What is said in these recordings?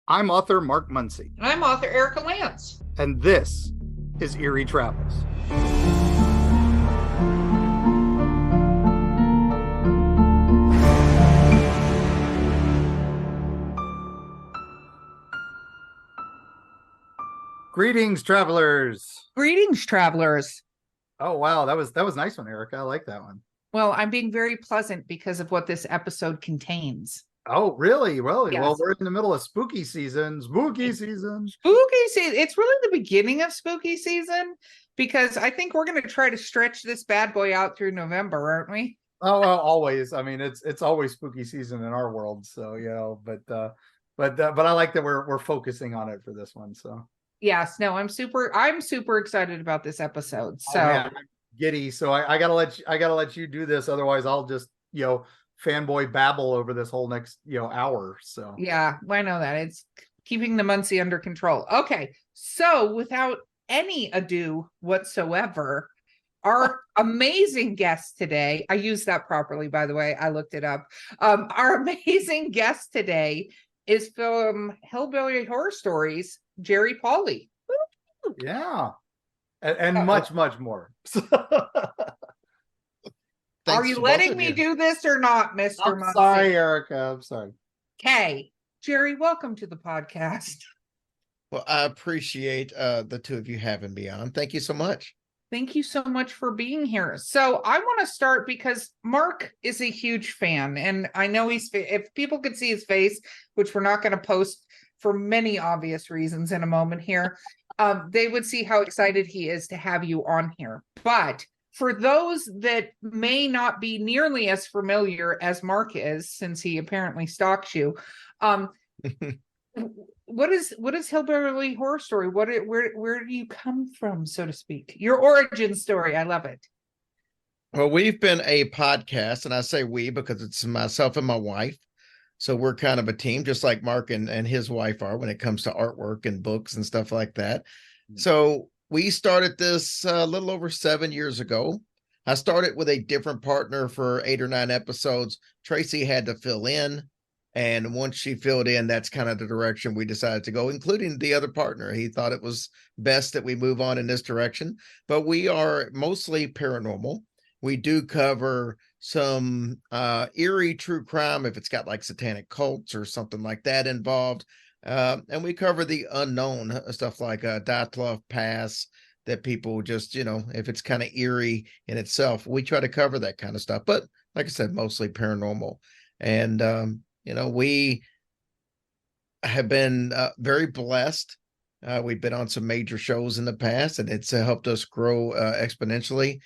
I'm author Mark Muncy, And I'm author Erika Lance. and this is Eerie Travels. Greetings, travelers. Greetings, travelers. Oh wow, that was a nice one, Erika. I like that one. Well, I'm being very pleasant because of what this episode contains. Oh, really? Really? Well, Yes. we're in the middle of spooky season. Spooky season. Spooky season. It's really the beginning of spooky season because I think we're going to try to stretch this bad boy out through November, aren't we? Oh, well, always. I mean, it's always spooky season in our world. So but I like that we're focusing on it for this one. So Yes. No, I'm super excited about this episode. oh So man, I'm giddy. So I gotta let you do this. Otherwise, I'll just fanboy babble over this whole next hour. So yeah, I know that. It's keeping the Muncy under control. Okay. So without any ado whatsoever, our amazing guest today, I used that properly, by the way. I looked it up. Our amazing guest today is from Hillbilly Horror Stories, Jerry Paulley. yeah, and Uh-oh. much more. Are you letting me do this or not, Mr. I'm Muncy? sorry, Erika. I'm sorry. Okay. Jerry, welcome to the podcast. Well, I appreciate the two of you having me on. Thank you so much. Thank you so much for being here. So I want to start because Mark is a huge fan, and I know if people could see his face, which we're not going to post for many obvious reasons in a moment here, they would see how excited he is to have you on here. But for those that may not be nearly as familiar as Mark is, since he apparently stalks you, what is Hillbilly Horror Story? Where do you come from, so to speak? Your origin story. I love it. Well, we've been a podcast, and I say we because it's myself and my wife. So we're kind of a team, just like Mark and his wife are when it comes to artwork and books and stuff like that. So we started this a little over 7 years ago. I started with a different partner for 8 or 9 episodes. Tracy had to fill in. And once she filled in, that's kind of the direction we decided to go, including the other partner. He thought it was best that we move on in this direction. But we are mostly paranormal. We do cover some eerie true crime if it's got like satanic cults or something like that involved. And we cover the unknown stuff like Dyatlov Pass that people just, if it's kind of eerie in itself, we try to cover that kind of stuff. But like I said, mostly paranormal. And, we have been very blessed. We've been on some major shows in the past, and it's helped us grow exponentially.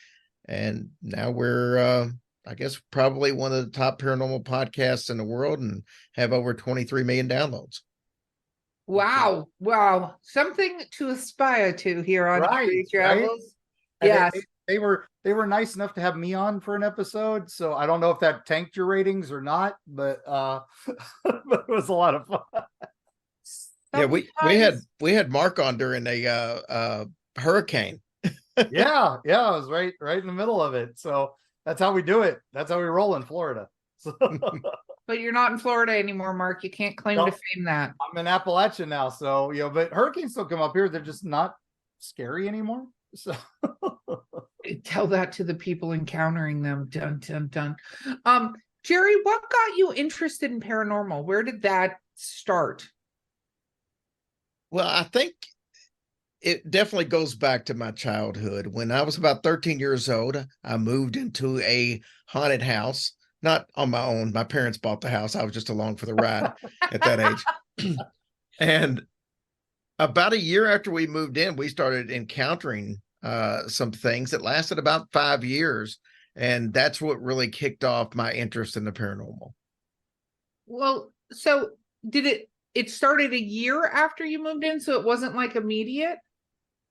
And now we're, I guess, probably one of the top paranormal podcasts in the world and have over 23 million downloads. Wow. Something to aspire to here on Eerie Travels. Right? Yes. They were nice enough to have me on for an episode, so I don't know if that tanked your ratings or not, but but it was a lot of fun. Yeah, we had Mark on during a hurricane. yeah, I was right in the middle of it. So that's how we do it. That's how we roll in Florida. So But you're not in Florida anymore, Mark. You can't claim to fame that. I'm in Appalachia now, so but hurricanes still come up here. They're just not scary anymore. So Tell that to the people encountering them. Dun dun dun. Jerry, what got you interested in paranormal? Where did that start? Well, I think it definitely goes back to my childhood. When I was about 13 years old, I moved into a haunted house, not on my own. My parents bought the house. I was just along for the ride at that age. And about a year after we moved in, we started encountering some things that lasted about 5 years. And that's what really kicked off my interest in the paranormal. Well, so it started a year after you moved in, so it wasn't like immediate?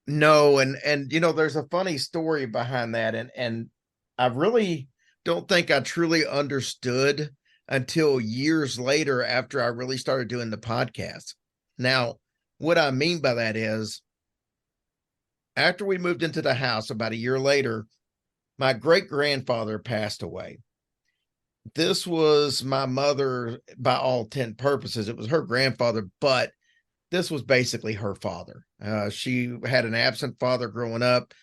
No, and there's a funny story behind that, and I really don't think I truly understood until years later after I really started doing the podcast. Now, what I mean by that is, after we moved into the house about a year later, my great-grandfather passed away. This was my mother by all intent purposes. It was her grandfather, but this was basically her father. She had an absent father growing up.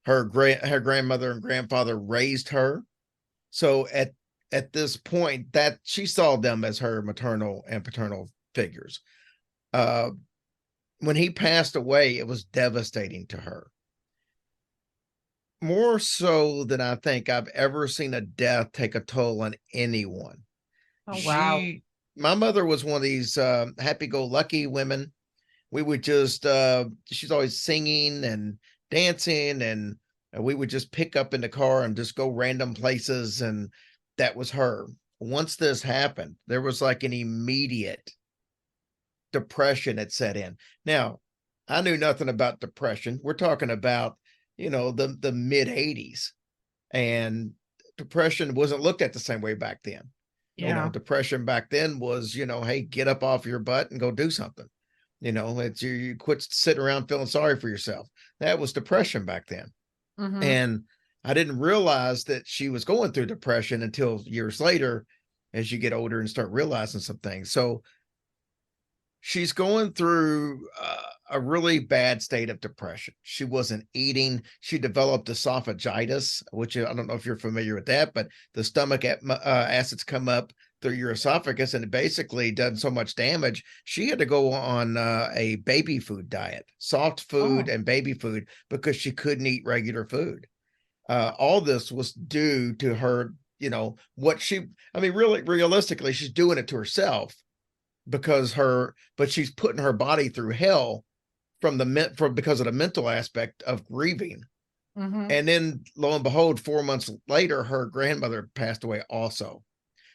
Her grandmother and grandfather raised her. So at this point, that she saw them as her maternal and paternal figures. When he passed away, it was devastating to her. More so than I think I've ever seen a death take a toll on anyone. Oh, wow. My mother was one of these happy-go-lucky women. We would just, she's always singing and dancing, and we would just pick up in the car and just go random places, and that was her. Once this happened, there was like an immediate depression that set in. Now, I knew nothing about depression. We're talking about, the mid 80s, and depression wasn't looked at the same way back then. Yeah. Depression back then was, hey, get up off your butt and go do something. It's you quit sitting around feeling sorry for yourself. That was depression back then. Mhm. And I didn't realize that she was going through depression until years later, as you get older and start realizing some things. So she's going through a really bad state of depression. She wasn't eating. She developed esophagitis, which I don't know if you're familiar with that, but the stomach acids come up through your esophagus, and it basically does so much damage. She had to go on a baby food diet, soft food and baby food, because she couldn't eat regular food. All this was due to her, really realistically, she's doing it to herself because she's putting her body through hell because of the mental aspect of grieving. Mhm. And then lo and behold, 4 months later, her grandmother passed away also.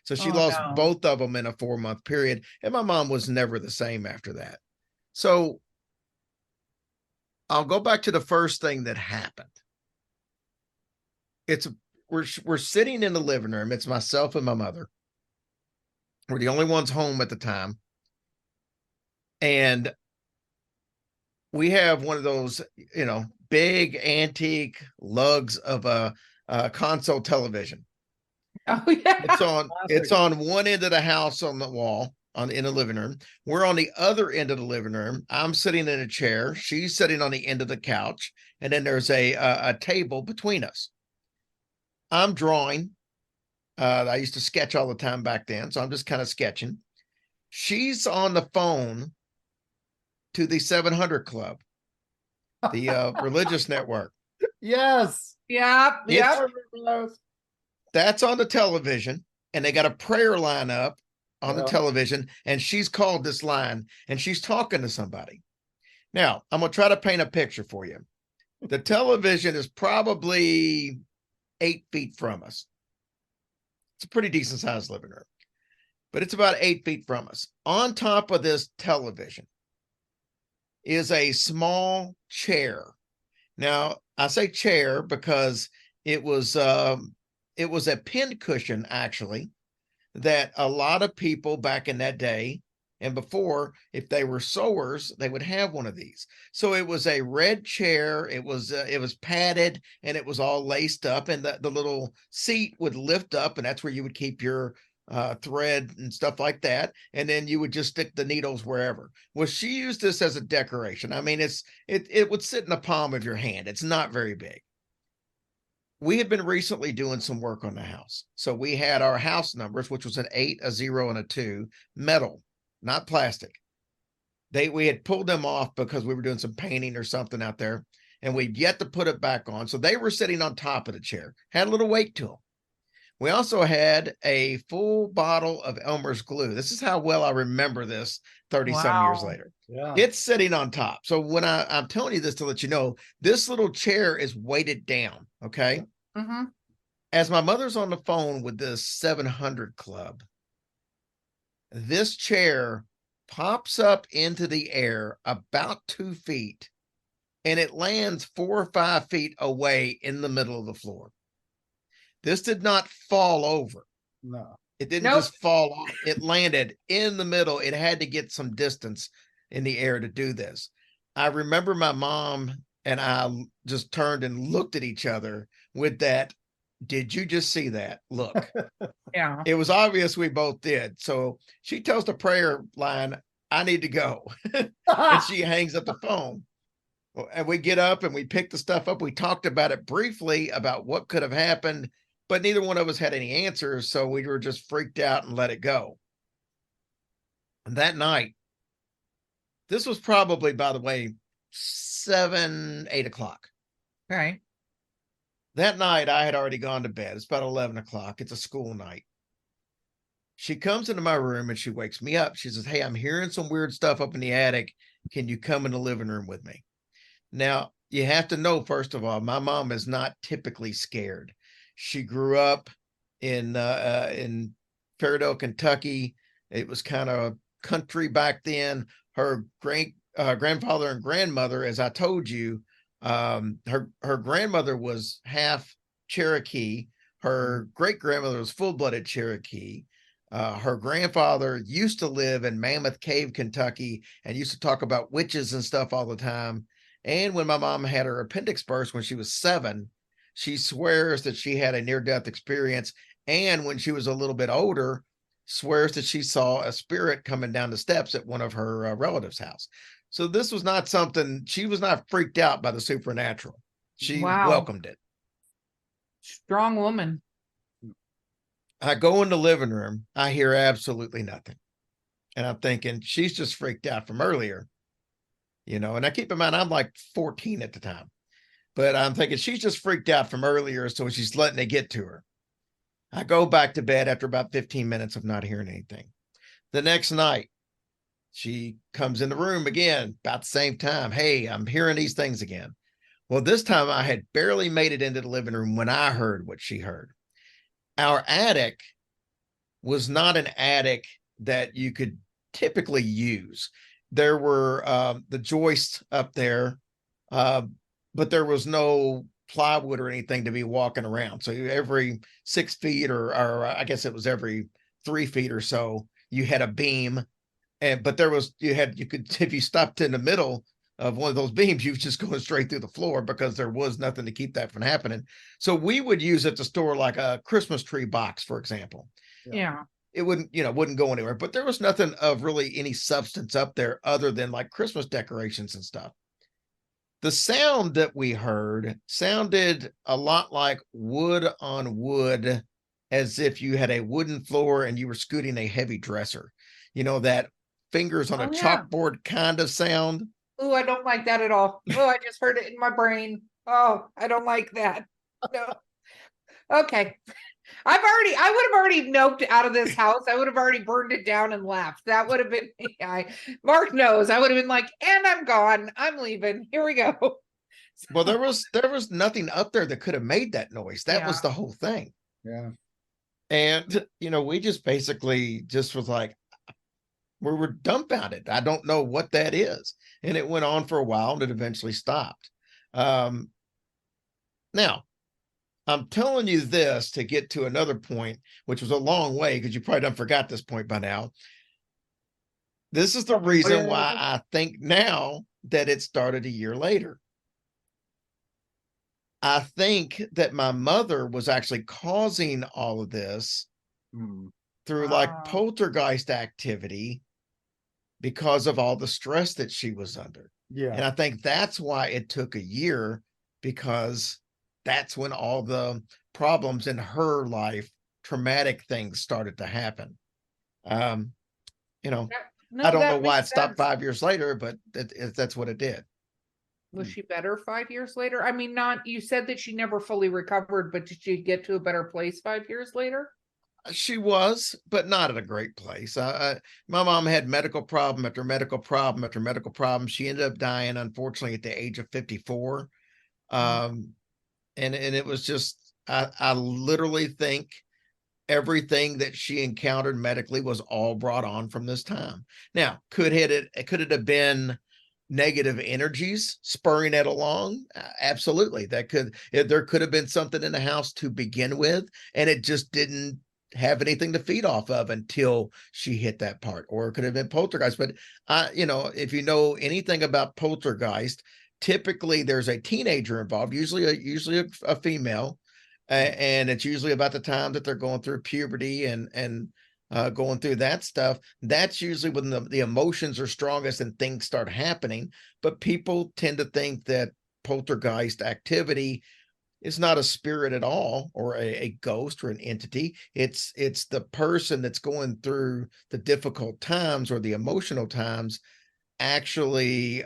So she lost both of them in a 4-month period. And my mom was never the same after that. So I'll go back to the first thing that happened. We're sitting in the living room. It's myself and my mother. We're the only ones home at the time. And we have one of those, big antique lugs of a console television. Oh, yeah. It's on one end of the house on the wall in the living room. We're on the other end of the living room. I'm sitting in a chair. She's sitting on the end of the couch. And then there's a table between us. I'm drawing. I used to sketch all the time back then. So I'm just kind of sketching. She's on the phone to the 700 Club, the religious network. Yes. Yeah. Yeah. That's on the television, and they got a prayer line up on the television, and she's called this line, and she's talking to somebody. Now, I'm going to try to paint a picture for you. The television is probably 8 feet from us. It's a pretty decent sized living room, but it's about 8 feet from us. On top of this television is a small chair. Now, I say chair because it was a pin cushion, actually, that a lot of people back in that day and before, if they were sewers, they would have one of these. So it was a red chair. It was padded, and it was all laced up, and the little seat would lift up, and that's where you would keep your thread and stuff like that. And then you would just stick the needles wherever. Well, she used this as a decoration. I mean, it would sit in the palm of your hand. It's not very big. We had been recently doing some work on the house. So we had our house numbers, which was an 8, a 0, and a 2, metal, not plastic. We had pulled them off because we were doing some painting or something out there, and we'd yet to put it back on. So they were sitting on top of the chair, had a little weight to them. We also had a full bottle of Elmer's glue. This is how well I remember this 30 some years later. Yeah. It's sitting on top. So when I'm telling you this to let you know, this little chair is weighted down. Okay. Mm-hmm. As my mother's on the phone with this 700 Club, this chair pops up into the air about 2 feet, and it lands 4 or 5 feet away in the middle of the floor. This did not fall over. No. It didn't just fall off. It landed in the middle. It had to get some distance in the air to do this. I remember my mom and I just turned and looked at each other with that, did you just see that? Look. Yeah. It was obvious we both did. So she tells the prayer line I need to go. And she hangs up the phone. And we get up and we pick the stuff up. We talked about it briefly about what could have happened, but neither one of us had any answers. So we were just freaked out and let it go. And that night, this was probably, by the way, 7, 8 o'clock. Okay. That night, I had already gone to bed. It's about 11 o'clock. It's a school night. She comes into my room and she wakes me up. She says, "Hey, I'm hearing some weird stuff up in the attic. Can you come in the living room with me?" Now, you have to know, first of all, my mom is not typically scared. She grew up in Fairdale, Kentucky. It was kind of country back then. Her grandfather and grandmother, as I told you, her grandmother was half Cherokee. Her great grandmother was full-blooded Cherokee. Her grandfather used to live in Mammoth Cave, Kentucky, and used to talk about witches and stuff all the time. And when my mom had her appendix burst when she was 7, she swears that she had a near-death experience. And when she was a little bit older, swears that she saw a spirit coming down the steps at one of her relatives' house. So this was not something, she was not freaked out by the supernatural. She welcomed it. Strong woman. I go in the living room. I hear absolutely nothing. And I'm thinking, she's just freaked out from earlier. And I keep in mind, I'm like 14 at the time, but I'm thinking she's just freaked out from earlier. So she's letting it get to her. I go back to bed after about 15 minutes of not hearing anything. The next night, she comes in the room again, about the same time. "Hey, I'm hearing these things again." Well, this time I had barely made it into the living room when I heard what she heard. Our attic was not an attic that you could typically use. There were the joists up there, but there was no plywood or anything to be walking around. So every 6 feet, or I guess it was every 3 feet or so, you had a beam. But you could, if you stopped in the middle of one of those beams, you was just going straight through the floor because there was nothing to keep that from happening. So we would use it to store like a Christmas tree box, for example. Yeah. It wouldn't go anywhere, but there was nothing of really any substance up there other than like Christmas decorations and stuff. The sound that we heard sounded a lot like wood on wood, as if you had a wooden floor and you were scooting a heavy dresser. That fingers on a chalkboard kind of sound. Oh, I don't like that at all. Oh, I just heard it in my brain. Oh, I don't like that. No. Okay. I would have already noped out of this house. I would have already burned it down and left. That would have been Mark knows. I would have been like, and I'm gone. I'm leaving. Here we go. Well, there was nothing up there that could have made that noise. That was the whole thing. Yeah. And we just basically just was like, we were dumbfounded. I don't know what that is. And it went on for a while and it eventually stopped. Now, I'm telling you this to get to another point, which was a long way because you probably done forgot this point by now. This is the reason why I think now that it started a year later. I think that my mother was actually causing all of this through like poltergeist activity because of all the stress that she was under. Yeah. And I think that's why it took a year, because that's when all the problems in her life, traumatic things started to happen. I don't know why it stopped 5 years later, but that's what it did. Was she better 5 years later? I mean, you said that she never fully recovered, but did she get to a better place 5 years later? She was, but not at a great place. My mom had medical problem after medical problem after medical problem. She ended up dying, unfortunately, at the age of 54. And it was just, I literally think everything that she encountered medically was all brought on from this time. Now, could it have been negative energies spurring it along? Absolutely. There could have been something in the house to begin with, and it just didn't have anything to feed off of until she hit that part. Or it could have been poltergeist. But if you know anything about poltergeist, typically there's a teenager involved, usually a female, and it's usually about the time that they're going through puberty and going through that stuff. That's usually when the emotions are strongest and things start happening. But people tend to think that poltergeist activity is not a spirit at all, or a ghost or an entity. It's the person that's going through the difficult times or the emotional times, actually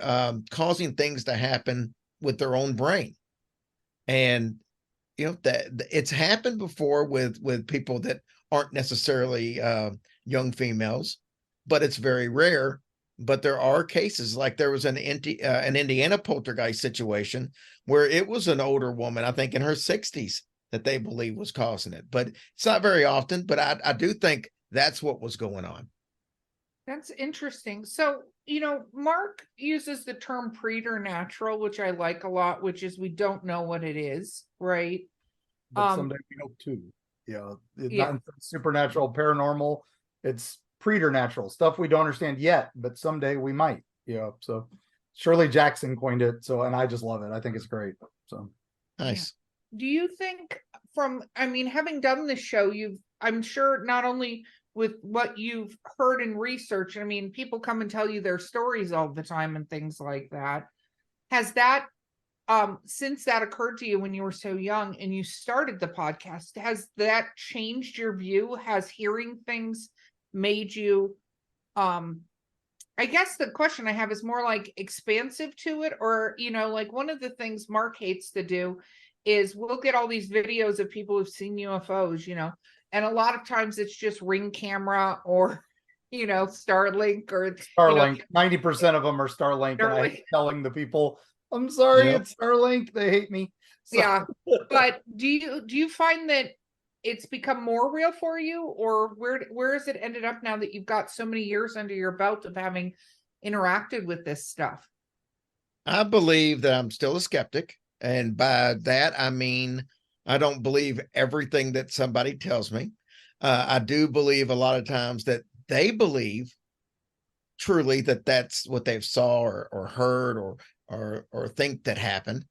causing things to happen with their own brain. And that it's happened before with people that aren't necessarily young females, but it's very rare. But there are cases, like there was an Indiana poltergeist situation where it was an older woman, I think in her 60s, that they believe was causing it. But it's not very often, but I do think that's what was going on. That's interesting. So, Mark uses the term preternatural, which I like a lot, which is we don't know what it is, right? But someday we hope to. Yeah, Yeah. not supernatural, paranormal. It's preternatural stuff we don't understand yet, but someday we might. So Shirley Jackson coined it. So, and I just love it. I think it's great. So nice. Yeah. Do you think having done this show, I'm sure not only with what you've heard and researched, people come and tell you their stories all the time and things like that. Has that since that occurred to you when you were so young and you started the podcast, has that changed your view? Has hearing things made you, I guess the question I have is more like expansive to it, or, like one of the things Mark hates to do is we'll get all these videos of people who've seen UFOs, and a lot of times it's just Ring camera or, Starlink or Starlink. 90% of them are Starlink, and I hate telling the people, I'm sorry, It's Starlink. They hate me. So. Yeah. But do you find that it's become more real for you, or where has it ended up now that you've got so many years under your belt of having interacted with this stuff? I believe that I'm still a skeptic. And by that, I mean, I don't believe everything that somebody tells me. I do believe a lot of times that they believe truly that that's what they've saw or heard or think that happened.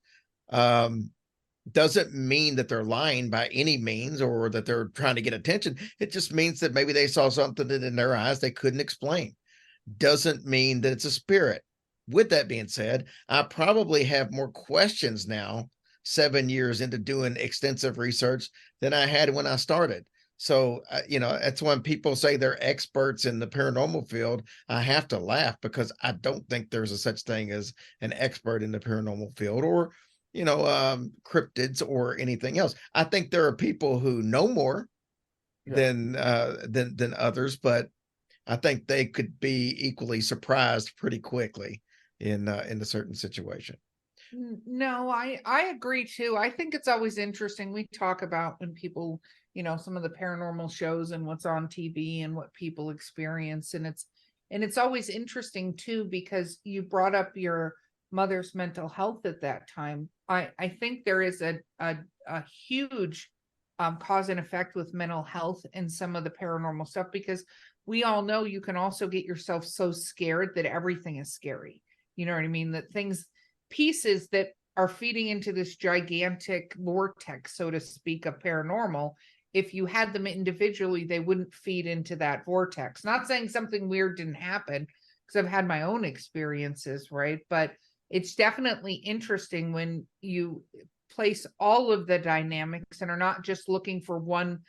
Doesn't mean that they're lying by any means or that they're trying to get attention. It just means that maybe they saw something that in their eyes they couldn't explain. Doesn't mean that it's a spirit. With that being said, I probably have more questions now, 7 years into doing extensive research, than I had when I started. So, that's when people say they're experts in the paranormal field. I have to laugh because I don't think there's a such thing as an expert in the paranormal field or, cryptids or anything else. I think there are people who know more than others, but I think they could be equally surprised pretty quickly in a certain situation. No, I agree too. I think it's always interesting. We talk about when people, some of the paranormal shows and what's on TV and what people experience. And it's always interesting too, because you brought up your mother's mental health at that time. I think there is a huge cause and effect with mental health and some of the paranormal stuff, because we all know you can also get yourself so scared that everything is scary. You know what I mean? That pieces that are feeding into this gigantic vortex, so to speak, of paranormal, if you had them individually, they wouldn't feed into that vortex. Not saying something weird didn't happen, because I've had my own experiences, right? But it's definitely interesting when you place all of the dynamics and are not just looking for one,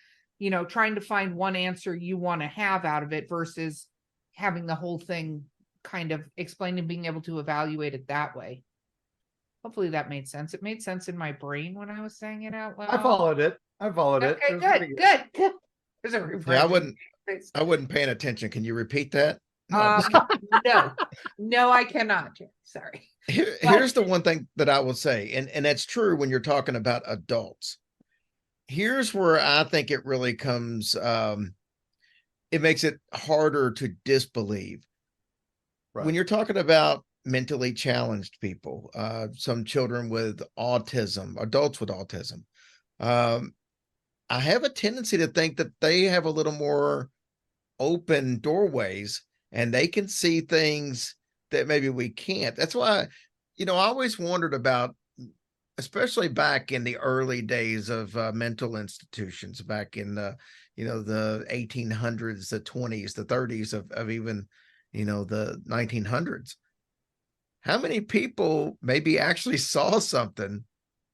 trying to find one answer you want to have out of it versus having the whole thing kind of explained and being able to evaluate it that way. Hopefully that made sense. It made sense in my brain when I was saying it out loud. I followed it. Okay, good. There's a yeah, I wasn't paying attention. Can you repeat that? No, I cannot. Sorry. Here's the one thing that I will say, and that's true when you're talking about adults. Here's where I think it really comes, it makes it harder to disbelieve. Right. When you're talking about mentally challenged people, some children with autism, adults with autism, I have a tendency to think that they have a little more open doorways and they can see things that maybe we can't. That's why, I always wondered about, especially back in the early days of mental institutions, back in the the 1800s, the 20s, the 30s of even, the 1900s. How many people maybe actually saw something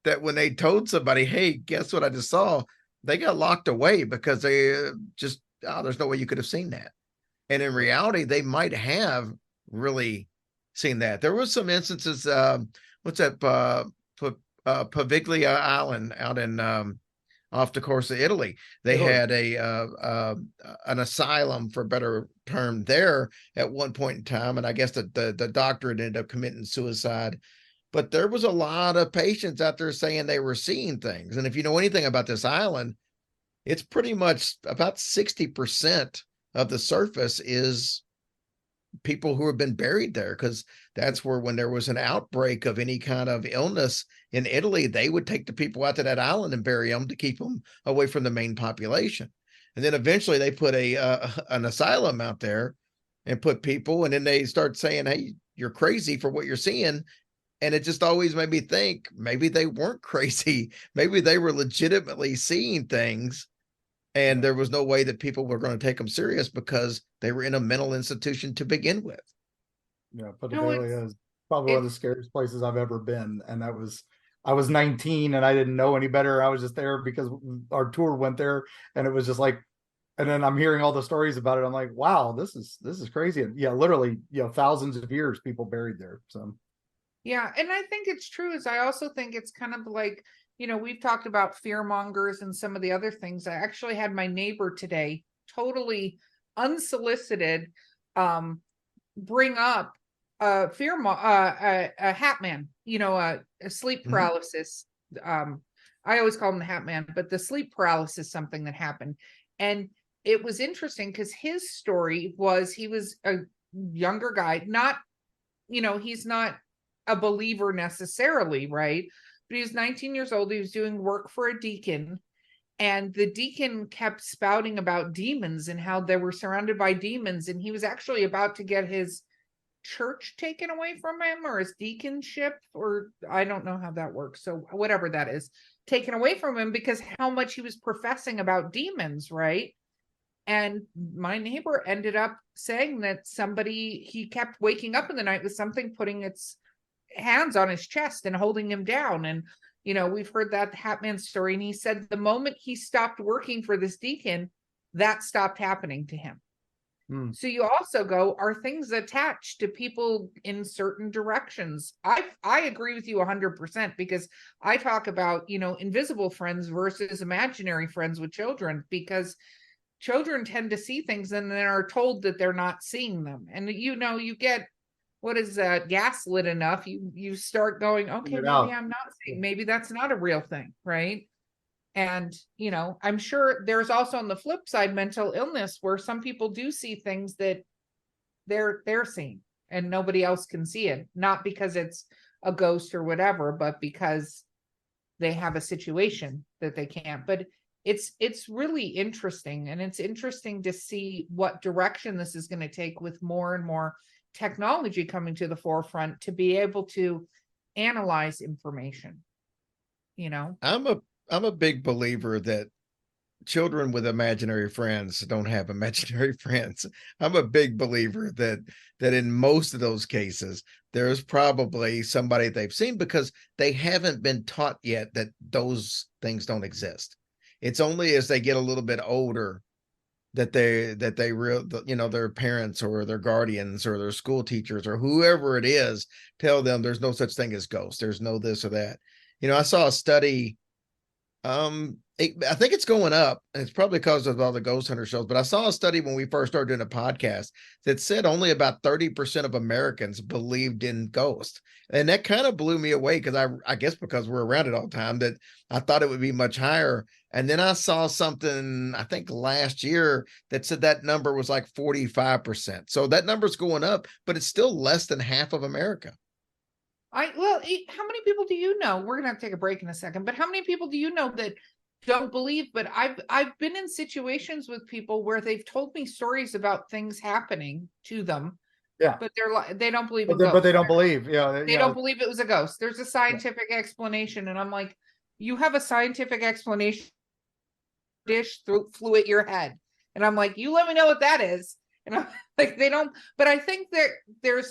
that when they told somebody, hey, guess what I just saw, they got locked away because they just, oh, there's no way you could have seen that. And in reality, they might have really seen that. There was some instances, what's that, Paviglia Island out in off the coast of Italy. They had an asylum, for a better term, there at one point in time, and I guess the doctor ended up committing suicide. But there was a lot of patients out there saying they were seeing things. And if you know anything about this island, it's pretty much about 60% of the surface is people who have been buried there, because that's where, when there was an outbreak of any kind of illness in Italy, they would take the people out to that island and bury them to keep them away from the main population. And then eventually they put an asylum out there and put people, and then they start saying, hey, you're crazy for what you're seeing. And it just always made me think, maybe they weren't crazy. Maybe they were legitimately seeing things, and there was no way that people were going to take them serious because they were in a mental institution to begin with. Yeah, Paviglia is probably one of the scariest places I've ever been. And I was 19 and I didn't know any better. I was just there because our tour went there, and it was just like, and then I'm hearing all the stories about it. I'm like, wow, this is crazy. And yeah, literally, thousands of years people buried there. So yeah, and I think it's true. Is I also think it's kind of like, we've talked about fear mongers and some of the other things. I actually had my neighbor today, totally unsolicited, bring up a hat man, a sleep paralysis. I always call him the hat man, but the sleep paralysis, something that happened. And it was interesting because his story was, he was a younger guy, not, he's not a believer necessarily, right? But he was 19 years old. He was doing work for a deacon, and the deacon kept spouting about demons and how they were surrounded by demons. And he was actually about to get his church taken away from him, or his deaconship, or I don't know how that works. So whatever that is, taken away from him because how much he was professing about demons, right? And my neighbor ended up saying that he kept waking up in the night with something putting its hands on his chest and holding him down. And we've heard that Hatman story, and he said the moment he stopped working for this deacon, that stopped happening to him. So you also go, are things attached to people in certain directions? I agree with you 100%, because I talk about invisible friends versus imaginary friends with children, because children tend to see things and then are told that they're not seeing them. And you get, what is that, gaslit enough, you start going, okay, maybe I'm not seeing, maybe that's not a real thing, right? And I'm sure there's also, on the flip side, mental illness, where some people do see things that they're seeing and nobody else can see it, not because it's a ghost or whatever, but because they have a situation that they can't. But it's really interesting, and it's interesting to see what direction this is going to take with more and more technology coming to the forefront to be able to analyze information. I'm a big believer that children with imaginary friends don't have imaginary friends. I'm a big believer that in most of those cases, there's probably somebody they've seen, because they haven't been taught yet that those things don't exist. It's only as they get a little bit older that their parents or their guardians or their school teachers or whoever it is tell them there's no such thing as ghosts. There's no this or that. I saw a study. I think it's going up. It's probably because of all the ghost hunter shows, but I saw a study when we first started doing a podcast that said only about 30% of Americans believed in ghosts. And that kind of blew me away, because I guess because we're around it all the time, that I thought it would be much higher. And then I saw something, I think last year, that said that number was like 45%. So that number's going up, but it's still less than half of America. How many people do you know? We're gonna have to take a break in a second, but how many people do you know that don't believe? But I've been in situations with people where they've told me stories about things happening to them. Yeah, but they don't believe in but ghosts. they don't believe. They don't believe it was a ghost. There's a scientific explanation, and I'm like, you have a scientific explanation dish flew at your head. And I'm like, you let me know what that is. And I'm like, they don't, but I think that there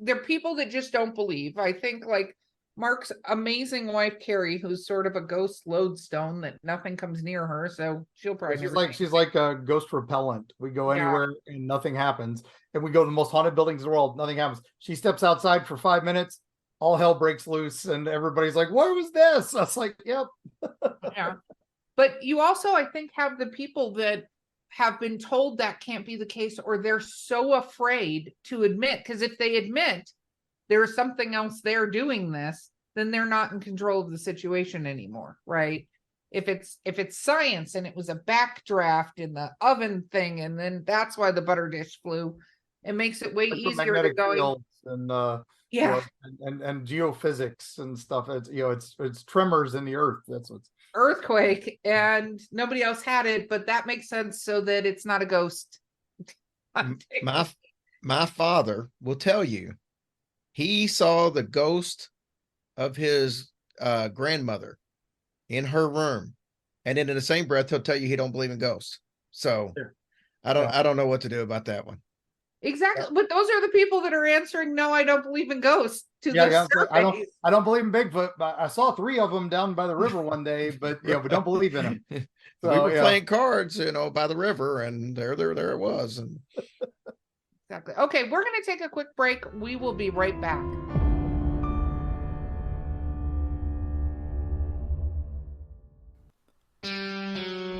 are people that just don't believe. I think like Mark's amazing wife, Carrie, who's sort of a ghost lodestone that nothing comes near her. So she'll probably she's like a ghost repellent. We go Yeah. anywhere and nothing happens. And we go to the most haunted buildings in the world, nothing happens. She steps outside for 5 minutes, all hell breaks loose, and everybody's like, what was this? I was like, yep. Yeah. But you also, I think, have the people that have been told that can't be the case, or they're so afraid to admit, because if they admit there's something else there doing this, then they're not in control of the situation anymore, right? If it's science and it was a backdraft in the oven thing, and then that's why the butter dish flew, it makes it way easier to go. And yeah, and geophysics and stuff. It's it's tremors in the earth. That's what's earthquake, and nobody else had it, but that makes sense so that it's not a ghost. My father will tell you he saw the ghost of his grandmother in her room, and then in the same breath he'll tell you he don't believe in ghosts. So sure. I don't know what to do about that one. Exactly, but those are the people that are answering, no, I don't believe in ghosts. I don't believe in Bigfoot, but I saw 3 of them down by the river one day, but we don't believe in them. So, we were playing cards, by the river, and there it was. And exactly. Okay, we're going to take a quick break. We will be right back.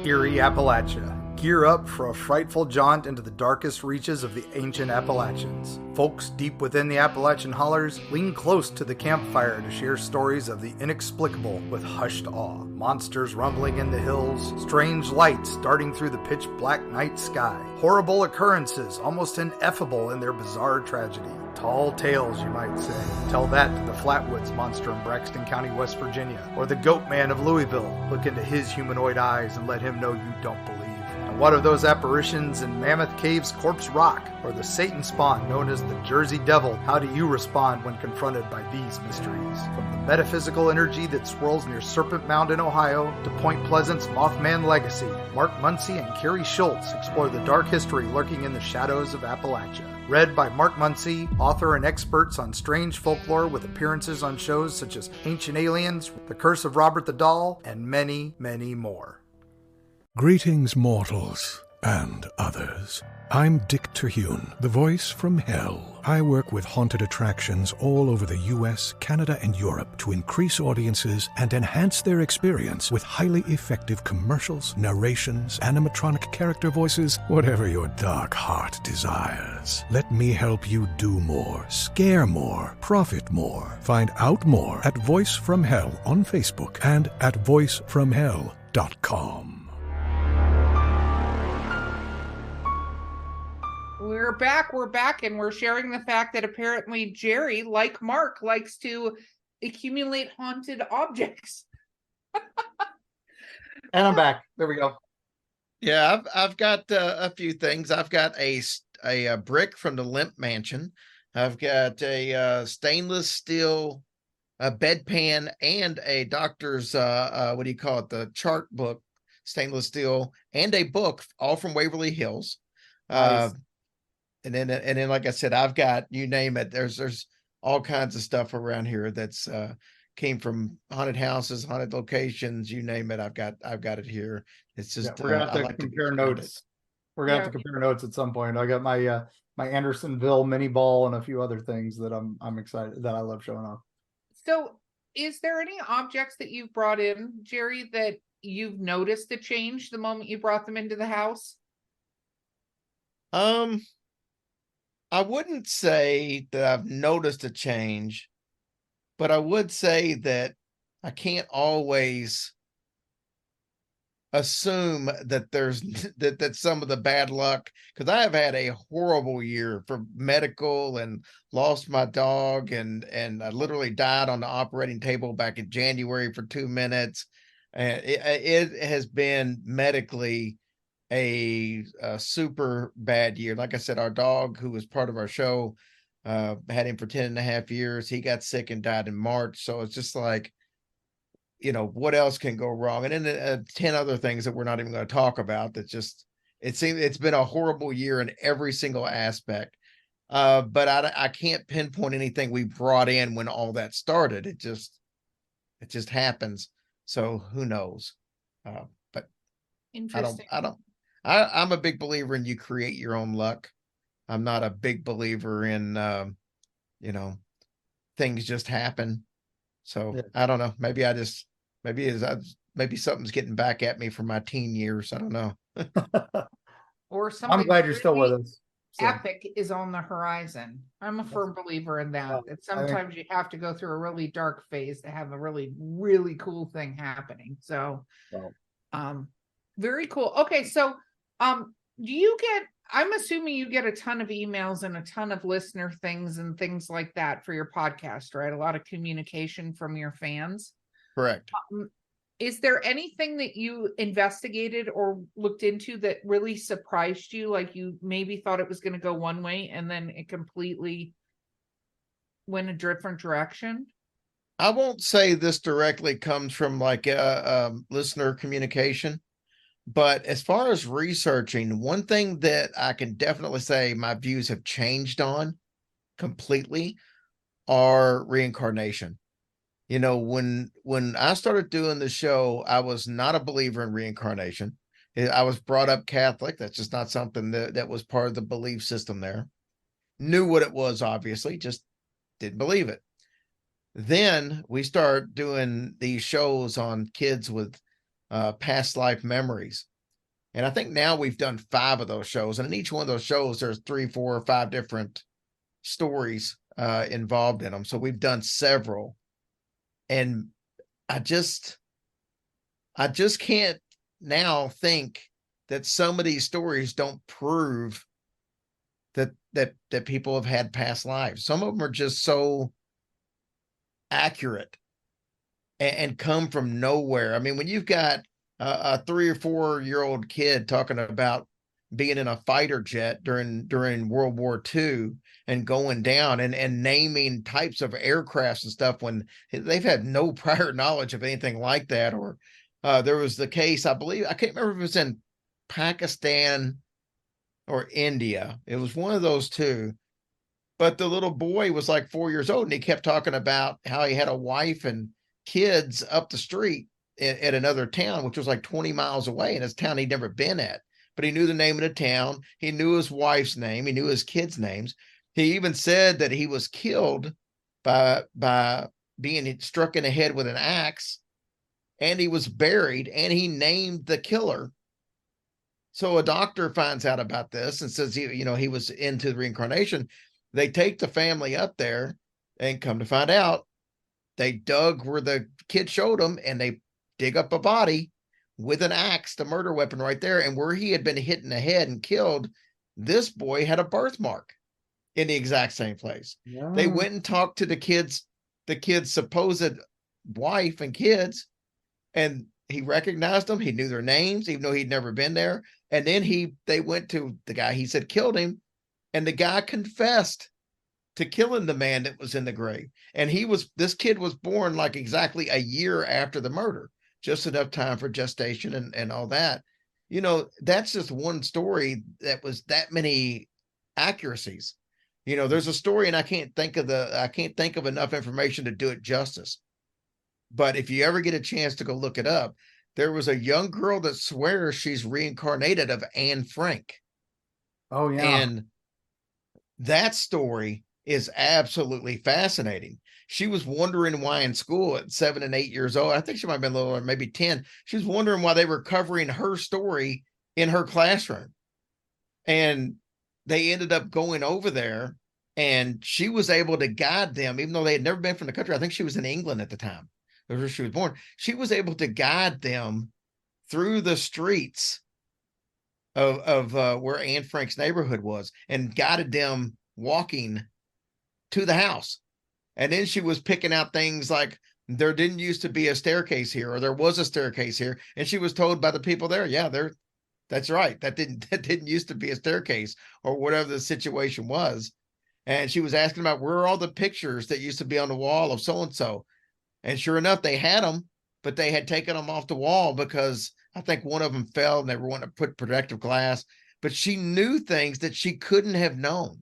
Eerie, Appalachia. Gear up for a frightful jaunt into the darkest reaches of the ancient Appalachians. Folks deep within the Appalachian hollers lean close to the campfire to share stories of the inexplicable with hushed awe. Monsters rumbling in the hills, strange lights darting through the pitch black night sky, horrible occurrences almost ineffable in their bizarre tragedy. Tall tales, you might say. Tell that to the Flatwoods monster in Braxton County, West Virginia, or the Goat Man of Louisville. Look into his humanoid eyes and let him know you don't believe. And what of those apparitions in Mammoth Cave's Corpse Rock, or the Satan spawn known as the Jersey Devil? How do you respond when confronted by these mysteries? From the metaphysical energy that swirls near Serpent Mound in Ohio to Point Pleasant's Mothman legacy, Mark Muncy and Carrie Schultz explore the dark history lurking in the shadows of Appalachia. Read by Mark Muncy, author and experts on strange folklore with appearances on shows such as Ancient Aliens, The Curse of Robert the Doll, and many, many more. Greetings, mortals and others. I'm Dick Terhune, the voice from hell. I work with haunted attractions all over the US, Canada, and Europe to increase audiences and enhance their experience with highly effective commercials, narrations, animatronic character voices, whatever your dark heart desires. Let me help you do more, scare more, profit more. Find out more at Voice from Hell on Facebook and at voicefromhell.com. We're back, and we're sharing the fact that apparently Jerry, like Mark, likes to accumulate haunted objects. And I'm back. There we go. Yeah, I've got a few things. I've got a brick from the Limp Mansion. I've got a stainless steel bedpan and a doctor's what do you call it? The chart book, stainless steel, and a book, all from Waverly Hills. Nice. And then, like I said, I've got, you name it. There's all kinds of stuff around here that's came from haunted houses, haunted locations, you name it. I've got it here. It's just we're gonna have to compare notes. We're gonna have to compare notes at some point. I got my my Andersonville mini ball and a few other things that I'm excited that I love showing off. So, is there any objects that you've brought in, Jerry, that you've noticed a change the moment you brought them into the house? I wouldn't say that I've noticed a change, but I would say that I can't always assume that there's that some of the bad luck, because I have had a horrible year for medical and lost my dog and I literally died on the operating table back in January for 2 minutes. And it has been medically a super bad year. Like I said, our dog, who was part of our show, had him for 10.5 years. He got sick and died in March. So it's just like, what else can go wrong? And then 10 other things that we're not even going to talk about. That just, it seems it's been a horrible year in every single aspect. But I can't pinpoint anything we brought in when all that started. It just happens. So who knows? But Interesting. I'm a big believer in you create your own luck. I'm not a big believer in, things just happen. So yeah. I don't know. Maybe maybe something's getting back at me from my teen years. I don't know. Or something. I'm glad you're still with us. So. Epic is on the horizon. I'm a firm believer in that. That sometimes you have to go through a really dark phase to have a really, really cool thing happening. So, very cool. Okay, so, I'm assuming you get a ton of emails and a ton of listener things and things like that for your podcast, right? A lot of communication from your fans. Correct. Is there anything that you investigated or looked into that really surprised you? Like you maybe thought it was going to go one way and then it completely went a different direction? I won't say this directly comes from like a listener communication, but as far as researching, one thing that I can definitely say my views have changed on completely are reincarnation. When I started doing the show, I was not a believer in reincarnation. I was brought up Catholic. That's just not something that was part of the belief system there. Knew what it was, obviously, just didn't believe it. Then we start doing these shows on kids with past life memories. And I think now we've done 5 of those shows. And in each one of those shows, there's 3, 4, or 5 different stories involved in them. So we've done several. And I just can't now think that some of these stories don't prove that people have had past lives. Some of them are just so accurate and come from nowhere. I mean, when you've got a 3 or 4 year old kid talking about being in a fighter jet during World War II and going down and naming types of aircrafts and stuff when they've had no prior knowledge of anything like that. Or there was the case, I believe, I can't remember if it was in Pakistan or India. It was one of those two. But the little boy was like 4 years old and he kept talking about how he had a wife and kids up the street at another town, which was like 20 miles away, in his town he'd never been at. But he knew the name of the town. He knew his wife's name. He knew his kids' names. He even said that he was killed by being struck in the head with an axe, and he was buried, and he named the killer. So a doctor finds out about this and says, he was into reincarnation. They take the family up there and come to find out they dug where the kid showed them, and they dig up a body with an axe, the murder weapon right there. And where he had been hit in the head and killed, this boy had a birthmark in the exact same place. Yeah. They went and talked to the kid's supposed wife and kids, and he recognized them. He knew their names, even though he'd never been there. And then they went to the guy he said killed him, and the guy confessed to killing the man that was in the grave. And this kid was born like exactly a year after the murder, just enough time for gestation and all that. That's just one story that was that many accuracies. There's a story, and I can't think of enough information to do it justice. But if you ever get a chance to go look it up, there was a young girl that swears she's reincarnated of Anne Frank. Oh, yeah. And that story is absolutely fascinating. She was wondering why in school at 7 and 8 years old, I think she might have been a little, or maybe 10. She was wondering why they were covering her story in her classroom. And they ended up going over there, and she was able to guide them, even though they had never been from the country. I think she was in England at the time, where she was born. She was able to guide them through the streets of where Anne Frank's neighborhood was, and guided them walking to the house. And then she was picking out things like, there didn't used to be a staircase here, or there was a staircase here. And she was told by the people there, yeah, that's right. That didn't used to be a staircase, or whatever the situation was. And she was asking about where are all the pictures that used to be on the wall of so-and-so. And sure enough, they had them. but they had taken them off the wall because I think one of them fell and they were wanting to put protective glass, but she knew things that she couldn't have known.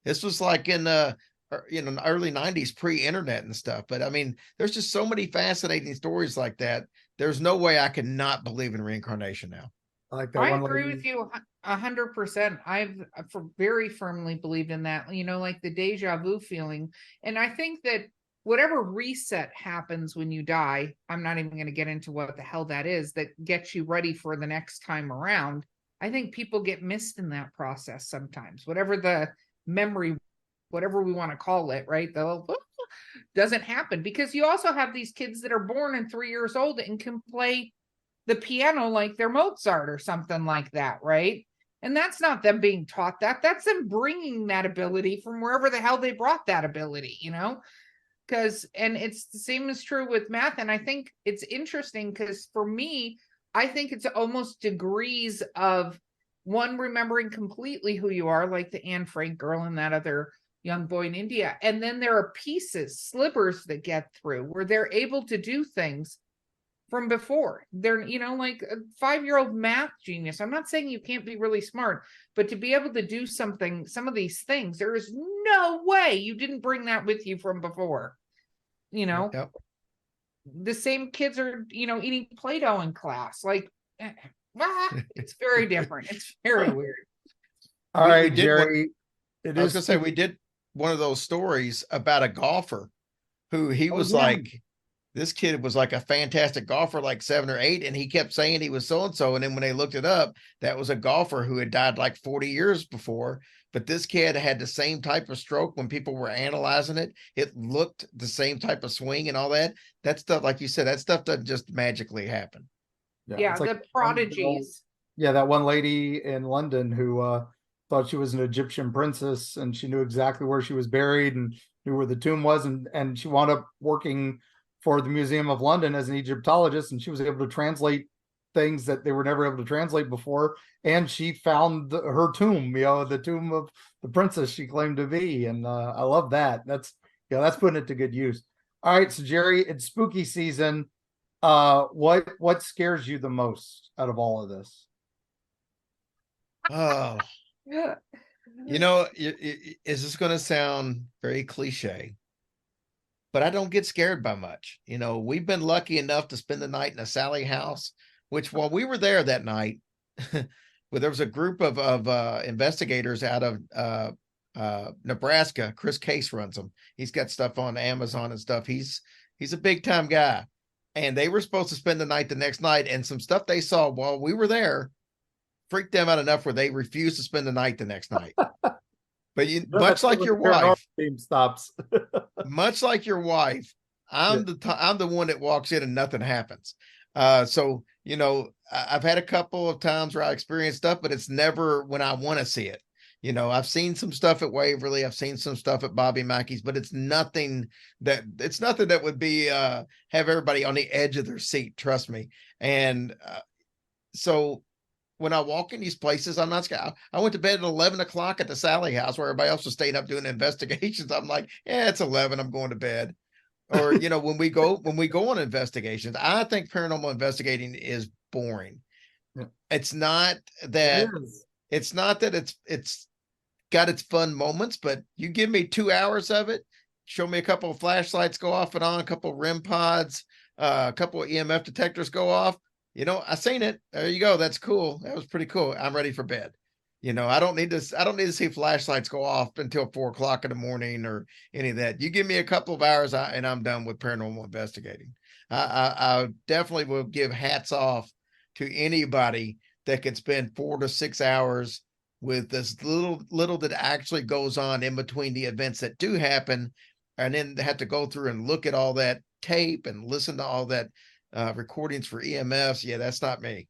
This was like in the early 90s, pre-internet and stuff. But I mean, there's just so many fascinating stories like that. There's no way I could not believe in reincarnation now. Like that I one agree lady. with you 100%. I've very firmly believed in that, like the deja vu feeling. And I think that whatever reset happens when you die, I'm not even going to get into what the hell that is, that gets you ready for the next time around. I think people get missed in that process sometimes, whatever the memory, whatever we want to call it, right? Doesn't happen, because you also have these kids that are born and 3 years old and can play the piano like they're Mozart or something like that, right? And that's not them being taught that. That's them bringing that ability from wherever the hell they brought that ability, because, and it's the same is true with math. And I think it's interesting because for me, I think it's almost degrees of one, remembering completely who you are, like the Anne Frank girl and that other young boy in India. And then there are pieces, slivers that get through where they're able to do things from before. They're, like a 5-year-old math genius. I'm not saying you can't be really smart, but to be able to do something, some of these things, there is no way you didn't bring that with you from before. Yep. The same kids are, eating Play-Doh in class. Like, it's very different. It's very weird. All right, Jerry. I was gonna say, we did one of those stories about a golfer who he was like, this kid was like a fantastic golfer, like 7 or 8, and he kept saying he was so-and-so. And then when they looked it up, that was a golfer who had died like 40 years before. But this kid had the same type of stroke when people were analyzing it. It looked the same type of swing and all that. That stuff, like you said, that stuff doesn't just magically happen. Yeah, it's like the prodigies. Yeah, that one lady in London who thought she was an Egyptian princess, and she knew exactly where she was buried and knew where the tomb was, and she wound up working for the Museum of London as an Egyptologist, and she was able to translate things that they were never able to translate before, and she found her tomb, the tomb of the princess she claimed to be. And I love that. That's putting it to good use. All right, so Jerry, it's spooky season. What scares you the most out of all of this? Oh, is this going to sound very cliche? But I don't get scared by much. We've been lucky enough to spend the night in a Sally house, which while we were there that night, well, there was a group of investigators out of Nebraska. Chris Case runs them. He's got stuff on Amazon and stuff. He's a big time guy. And they were supposed to spend the night the next night, and some stuff they saw while we were there freaked them out enough where they refused to spend the night the next night. But much like your wife, team stops. much like your wife, I'm the one that walks in and nothing happens. So I've had a couple of times where I experienced stuff, but it's never when I want to see it. I've seen some stuff at Waverly, I've seen some stuff at Bobby Mackey's, but it's nothing that would be have everybody on the edge of their seat. Trust me. And so when I walk in these places, I'm not scared. I went to bed at 11 o'clock at the Sally house where everybody else was staying up doing investigations. I'm like, yeah, it's 11. I'm going to bed. Or, when we go on investigations, I think paranormal investigating is boring. Yeah. It's not that it's got its fun moments, but you give me 2 hours of it, show me a couple of flashlights go off and on, a couple of REM pods, a couple of EMF detectors go off. I seen it. There you go. That's cool. That was pretty cool. I'm ready for bed. I don't need to see flashlights go off until 4 o'clock in the morning or any of that. You give me a couple of hours and I'm done with paranormal investigating. I definitely will give hats off to anybody that can spend 4 to 6 hours with this little that actually goes on in between the events that do happen, and then have to go through and look at all that tape and listen to all that recordings for EMFs. Yeah, that's not me.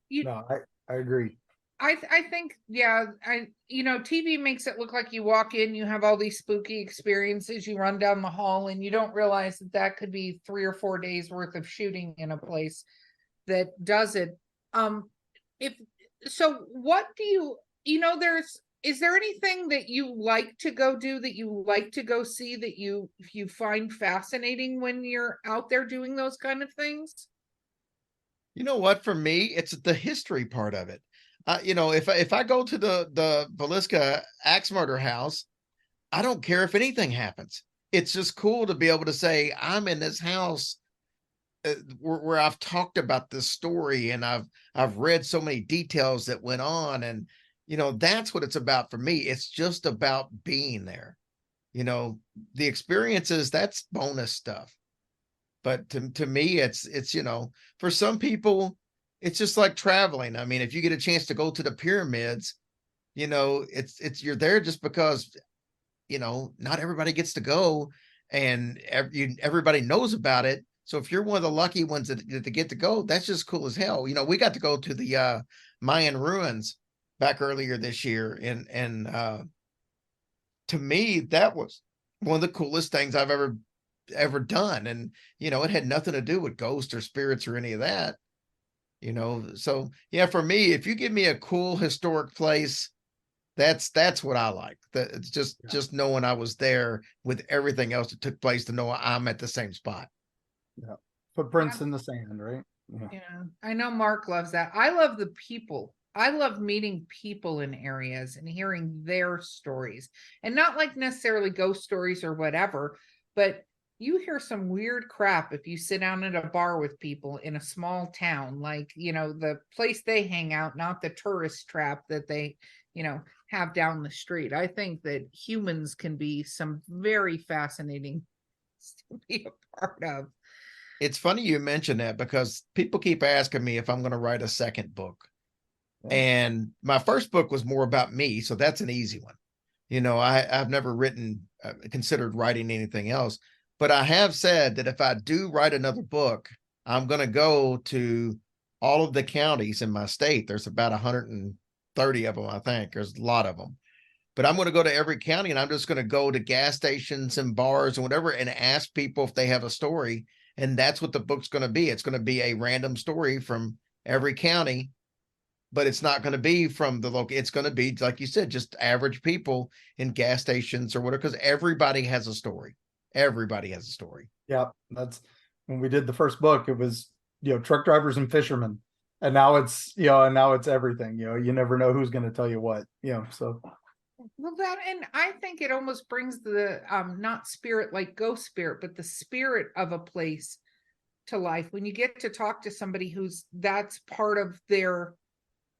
Yeah, I agree. I think, TV makes it look like you walk in, you have all these spooky experiences, you run down the hall, and you don't realize that could be 3 or 4 days worth of shooting in a place that does it. What do you, there's is there anything that you like to go do, that you like to go see, that you find fascinating when you're out there doing those kind of things? You know what? For me, it's the history part of it. If I go to the Velisca axe murder house, I don't care if anything happens. It's just cool to be able to say I'm in this house where I've talked about this story, and I've read so many details that went on, and that's what it's about for me. It's just about being there. The experiences, that's bonus stuff. But to me, it's for some people, it's just like traveling. I mean, if you get a chance to go to the pyramids, it's you're there just because not everybody gets to go, and everybody knows about it. So if you're one of the lucky ones that get to go, that's just cool as hell. We got to go to the Mayan ruins back earlier this year, and to me, that was one of the coolest things I've ever done. And it had nothing to do with ghosts or spirits or any of that. So yeah, for me, if you give me a cool historic place, that's what I like. It's just knowing I was there with everything else that took place, to know I'm at the same spot. Yeah. Footprints in the sand, right? Yeah. I know Mark loves that. I love the people. I love meeting people in areas and hearing their stories, and not like necessarily ghost stories or whatever, but you hear some weird crap if you sit down at a bar with people in a small town, like, the place they hang out, not the tourist trap that they, have down the street. I think that humans can be some very fascinating to be a part of. It's funny you mention that, because people keep asking me if I'm going to write a second book. Yeah. And my first book was more about me, so that's an easy one. I've never considered writing anything else. But I have said that if I do write another book, I'm going to go to all of the counties in my state. There's about 130 of them, I think. There's a lot of them. But I'm going to go to every county, and I'm just going to go to gas stations and bars and whatever, and ask people if they have a story. And that's what the book's going to be. It's going to be a random story from every county, but it's not going to be from the local. It's going to be, like you said, just average people in gas stations or whatever, because everybody has a story. Everybody has a story. Yeah, that's when we did the first book. It was truck drivers and fishermen, and now it's everything. You never know who's going to tell you what. So. Well, and I think it almost brings the not spirit like ghost spirit, but the spirit of a place to life when you get to talk to somebody that's part of their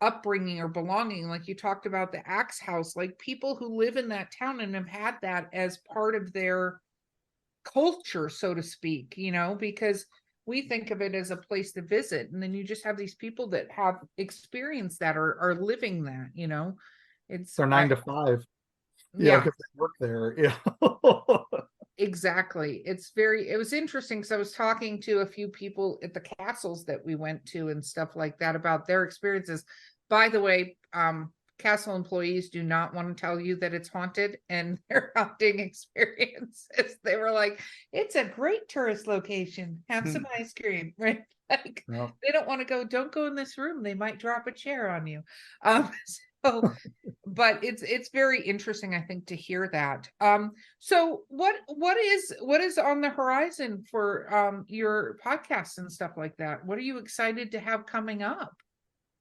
upbringing or belonging. Like you talked about the axe house, like people who live in that town and have had that as part of their culture, so to speak, because we think of it as a place to visit, and then you just have these people that have experienced that or are living that. It's their 9 to 5. Yeah, because they work there. Yeah. Exactly. It was interesting because I was talking to a few people at the castles that we went to and stuff like that about their experiences. By the way, castle employees do not want to tell you that it's haunted and their hunting experiences. They were like, it's a great tourist location. Have some ice cream, right? Like, no. They don't want to go, don't go in this room. They might drop a chair on you. So, but it's very interesting, I think, to hear that. So what is on the horizon for your podcasts and stuff like that? What are you excited to have coming up?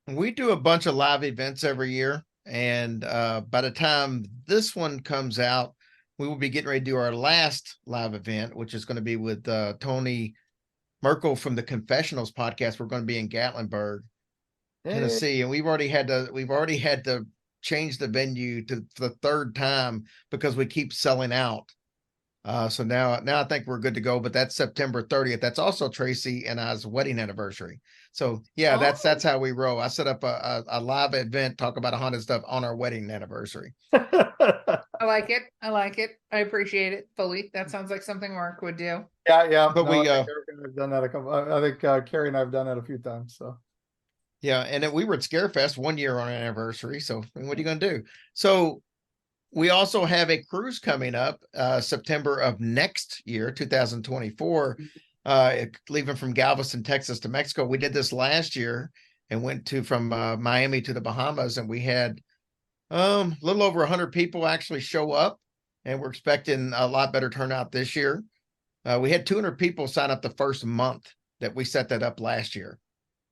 We do a bunch of live events every year. And by the time this one comes out, we will be getting ready to do our last live event, which is going to be with Tony Merkel from the Confessionals podcast. We're going to be in Gatlinburg, Tennessee, and we've already had to change the venue for the third time because we keep selling out. So now I think we're good to go, but that's September 30th. That's also Tracy and I's wedding anniversary. So yeah, that's how we roll. I set up a live event, talk about haunted stuff on our wedding anniversary. I like it. I appreciate it fully. That sounds like something Mark would do. Yeah. But I've done that I think Carrie and I have done that a few times. So yeah, and then we were at Scarefest 1 year on our anniversary. So what are you going to do? So we also have a cruise coming up September of next year, 2024, leaving from Galveston, Texas to Mexico. We did this last year and went from Miami to the Bahamas, and we had A little over 100 people actually show up, and we're expecting a lot better turnout this year. We had 200 people sign up the first month that we set that up last year.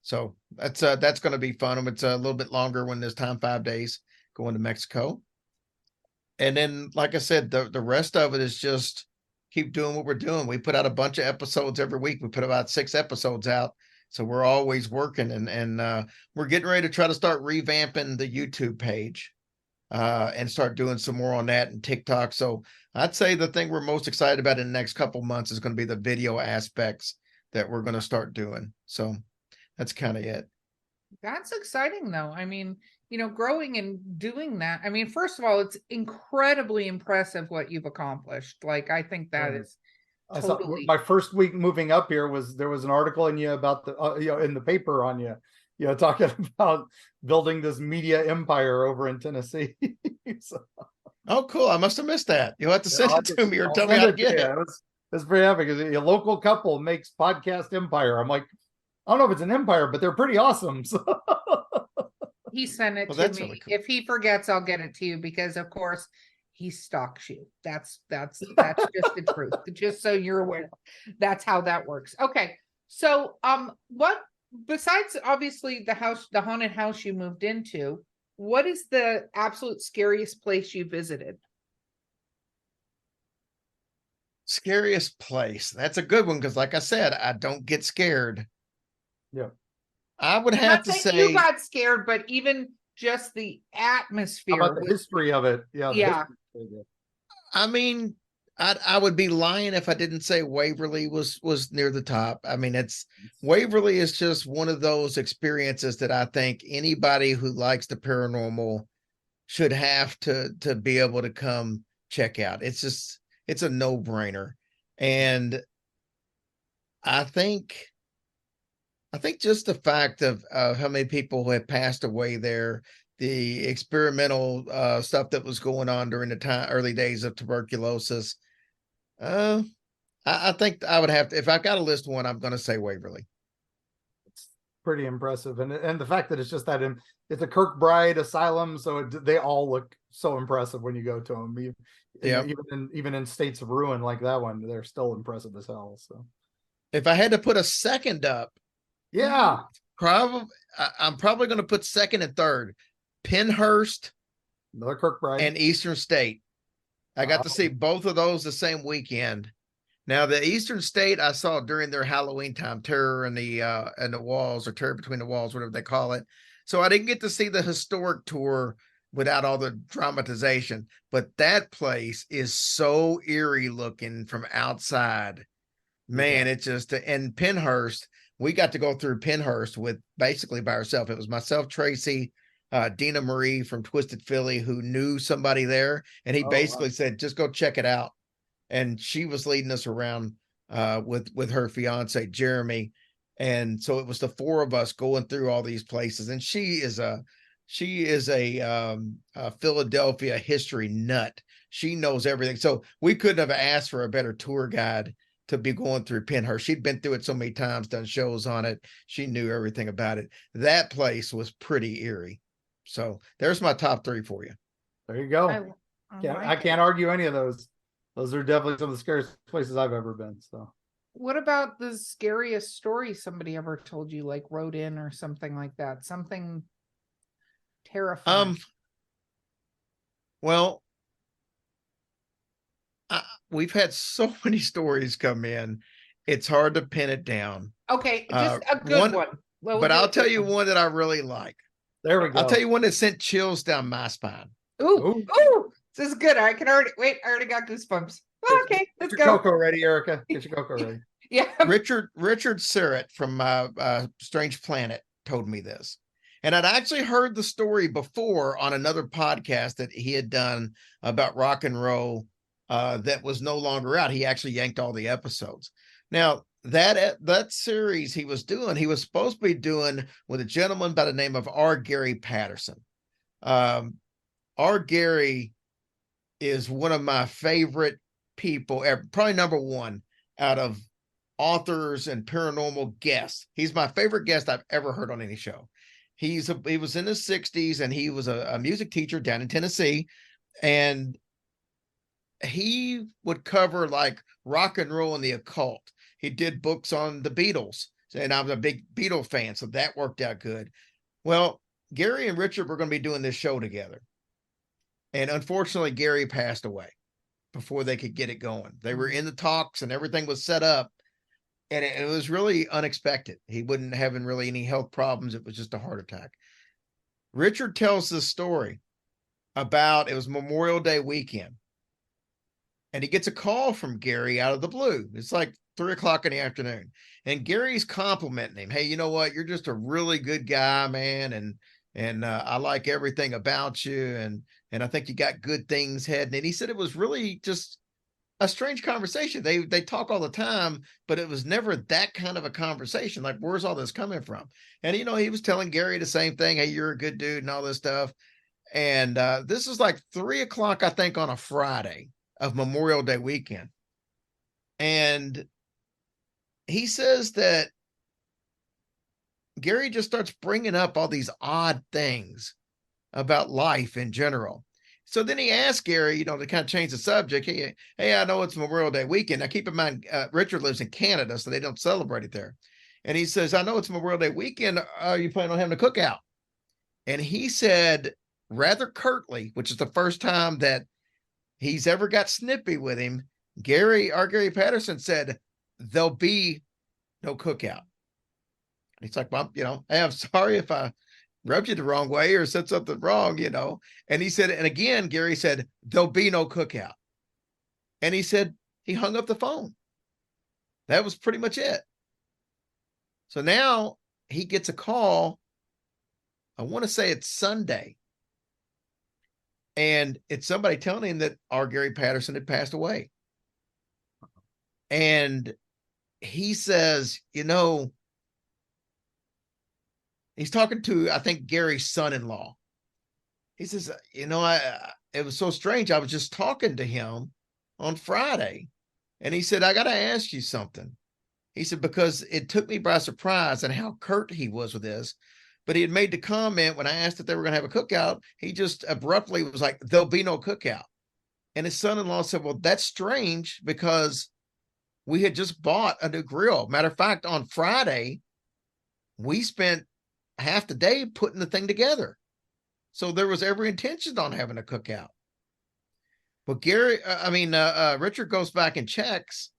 So that's going to be fun. It's a little bit longer when there's time, 5 days going to Mexico. And then, like I said, the rest of it is just keep doing what we're doing. We put out a bunch of episodes every week. We put about 6 episodes out. So we're always working, and we're getting ready to try to start revamping the YouTube page and start doing some more on that and TikTok. So I'd say the thing we're most excited about in the next couple months is going to be the video aspects that we're going to start doing. So that's kind of it. That's exciting though. I mean, growing and doing that. I mean, first of all, it's incredibly impressive what you've accomplished. Like, I think that is I totally. saw my first week moving up here there was an article in you about the in the paper on you, talking about building this media empire over in Tennessee. So, oh, cool. I must have missed that. You'll have to send it to me or I'll tell me send how to it get you. it. It's very happy because a local couple makes podcast empire. I'm like, I don't know if it's an empire, but they're pretty awesome. So. He sent it Well, to that's me. really cool. If he forgets, I'll get it to you because, of course, he stalks you. That's just the truth. Just so you're aware, that's how that works. Okay, so what besides obviously the haunted house you moved into, what is the absolute scariest place you visited? Scariest place. That's a good one because, like I said, I don't get scared. Yeah. I would I'm have not to saying say you got scared, but even just the atmosphere. How about the history of it? Yeah. Yeah. I mean, I would be lying if I didn't say Waverly was near the top. I mean, Waverly is just one of those experiences that I think anybody who likes the paranormal should have to be able to come check out. It's a no-brainer. And I think just the fact of how many people who have passed away there, the experimental stuff that was going on during the early days of tuberculosis. I think I would have to, if I've got to list one, I'm going to say Waverly. It's pretty impressive. And the fact that it's just that it's a Kirkbride asylum. So they all look so impressive when you go to them. Even in states of ruin like that one, they're still impressive as hell. So if I had to put a second up, yeah, I'm probably going to put second and third, Pennhurst, another Kirkbride, and Eastern State. I got to see both of those the same weekend. Now, the Eastern State I saw during their Halloween time, Terror in the Walls, or Terror Between the Walls, whatever they call it. So I didn't get to see the historic tour without all the dramatization, but that place is so eerie looking from outside. Man, it's just, and Pennhurst, we got to go through Pennhurst with basically by ourselves. It was myself, Tracy, Dina Marie from Twisted Philly, who knew somebody there, and he basically said, just go check it out. And she was leading us around with her fiance, Jeremy. And so it was the 4 of us going through all these places. And she is a Philadelphia history nut. She knows everything. So we couldn't have asked for a better tour guide to be going through Pennhurst. She'd been through it so many times, done shows on it. She knew everything about it. That place was pretty eerie. So there's my top 3 for you. There you go. I can't argue any of those. Those are definitely some of the scariest places I've ever been. So what about the scariest story somebody ever told you, like wrote in or something like that? Something terrifying. Well, we've had so many stories come in. It's hard to pin it down. Okay, just a good one. Well, but I'll tell you one that I really like. There we go. I'll tell you one that sent chills down my spine. Ooh, this is good. I already got goosebumps. Okay, let's go. Cocoa ready, Erika. Get your cocoa ready. Yeah. Richard Surratt from Strange Planet told me this. And I'd actually heard the story before on another podcast that he had done about rock and roll that was no longer out. He actually yanked all the episodes. Now, that series he was supposed to be doing with a gentleman by the name of R. Gary Patterson. R. Gary is one of my favorite people ever, probably number 1 out of authors and paranormal guests. He's my favorite guest I've ever heard on any show. he was in his 60s, and he was a music teacher down in Tennessee, and he would cover like rock and roll and the occult. He did books on the Beatles, and I was a big Beatle fan, so that worked out good. Well, Gary and Richard were going to be doing this show together, and unfortunately, Gary passed away before they could get it going. They were in the talks, and everything was set up, and it was really unexpected. He wasn't having really any health problems. It was just a heart attack. Richard tells this story about, it was Memorial Day weekend, and he gets a call from Gary out of the blue. It's like 3:00 in the afternoon, and Gary's complimenting him. Hey, you know what? You're just a really good guy, man. And I like everything about you. And I think you got good things heading. And he said it was really just a strange conversation. They talk all the time, but it was never that kind of a conversation. Like, where's all this coming from? And, you know, he was telling Gary the same thing. Hey, you're a good dude and all this stuff. And this is like 3:00, I think, on a Friday of Memorial Day weekend. And he says that Gary just starts bringing up all these odd things about life in general. So then he asked Gary, you know, to kind of change the subject. Hey, I know it's Memorial Day weekend. Now keep in mind, Richard lives in Canada, so they don't celebrate it there. And he says, I know it's Memorial Day weekend. Are you planning on having a cookout? And he said, rather curtly, which is the first time that he's ever got snippy with him, Gary Patterson said, there'll be no cookout. And he's like, well, you know, hey, I'm sorry if I rubbed you the wrong way or said something wrong, you know. And he said, and again, Gary said, there'll be no cookout. And he said, he hung up the phone. That was pretty much it. So now he gets a call. I want to say it's Sunday. And it's somebody telling him that our Gary Patterson had passed away. And he says, you know, he's talking to, I think, Gary's son-in-law. He says, you know, it was so strange. I was just talking to him on Friday. And he said, I got to ask you something. He said, because it took me by surprise and how curt he was with this. But he had made the comment when I asked if they were going to have a cookout, he just abruptly was like, there'll be no cookout. And his son-in-law said, well, that's strange because we had just bought a new grill. Matter of fact, on Friday, we spent half the day putting the thing together. So there was every intention on having a cookout. But Richard goes back and checks,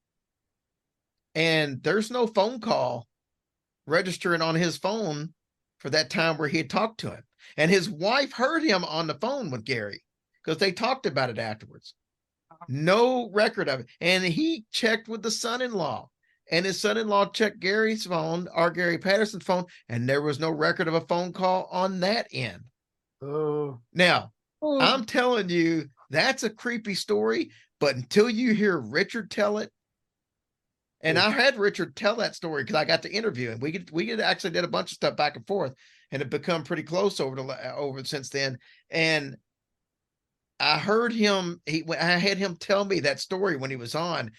and there's no phone call registering on his phone for that time where he had talked to him. And his wife heard him on the phone with Gary because they talked about it afterwards. No record of it. And he checked with the son-in-law, and his son-in-law checked Gary's phone, our Gary Patterson's phone, and there was no record of a phone call on that end. Oh. Now, I'm telling you, that's a creepy story, but until you hear Richard tell it, and I had Richard tell that story because I got to interview him. We actually did a bunch of stuff back and forth, and it become pretty close over since then. And I heard him. I had him tell me that story when he was on,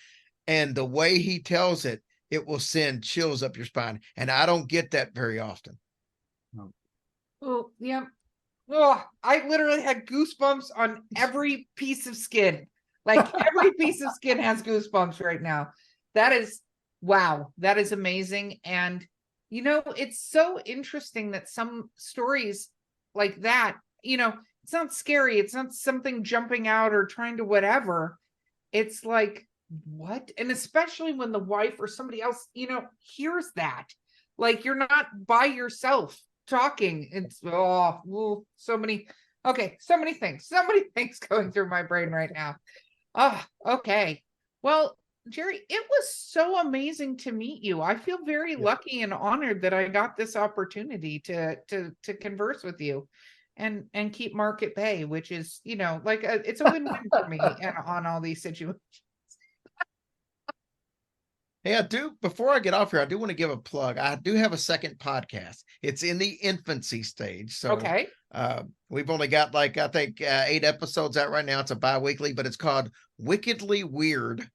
and the way he tells it, it will send chills up your spine. And I don't get that very often. Oh, yeah. Oh, I literally had goosebumps on every piece of skin. Like every piece of skin has goosebumps right now. That is, wow, that is amazing. And, you know, it's so interesting that some stories like that, you know, it's not scary. It's not something jumping out or trying to whatever. It's like, what? And especially when the wife or somebody else, you know, hears that. Like, you're not by yourself talking. It's, so many things going through my brain right now. Oh, okay. Well, Jerry, it was so amazing to meet you. I feel very lucky and honored that I got this opportunity to converse with you and keep Mark at bay, which is, you know, like it's a win-win for me and on all these situations. Hey, before I get off here, I do want to give a plug. I do have a second podcast. It's in the infancy stage. So okay. We've only got I think 8 episodes out right now. It's a bi-weekly, but it's called Wickedly Weird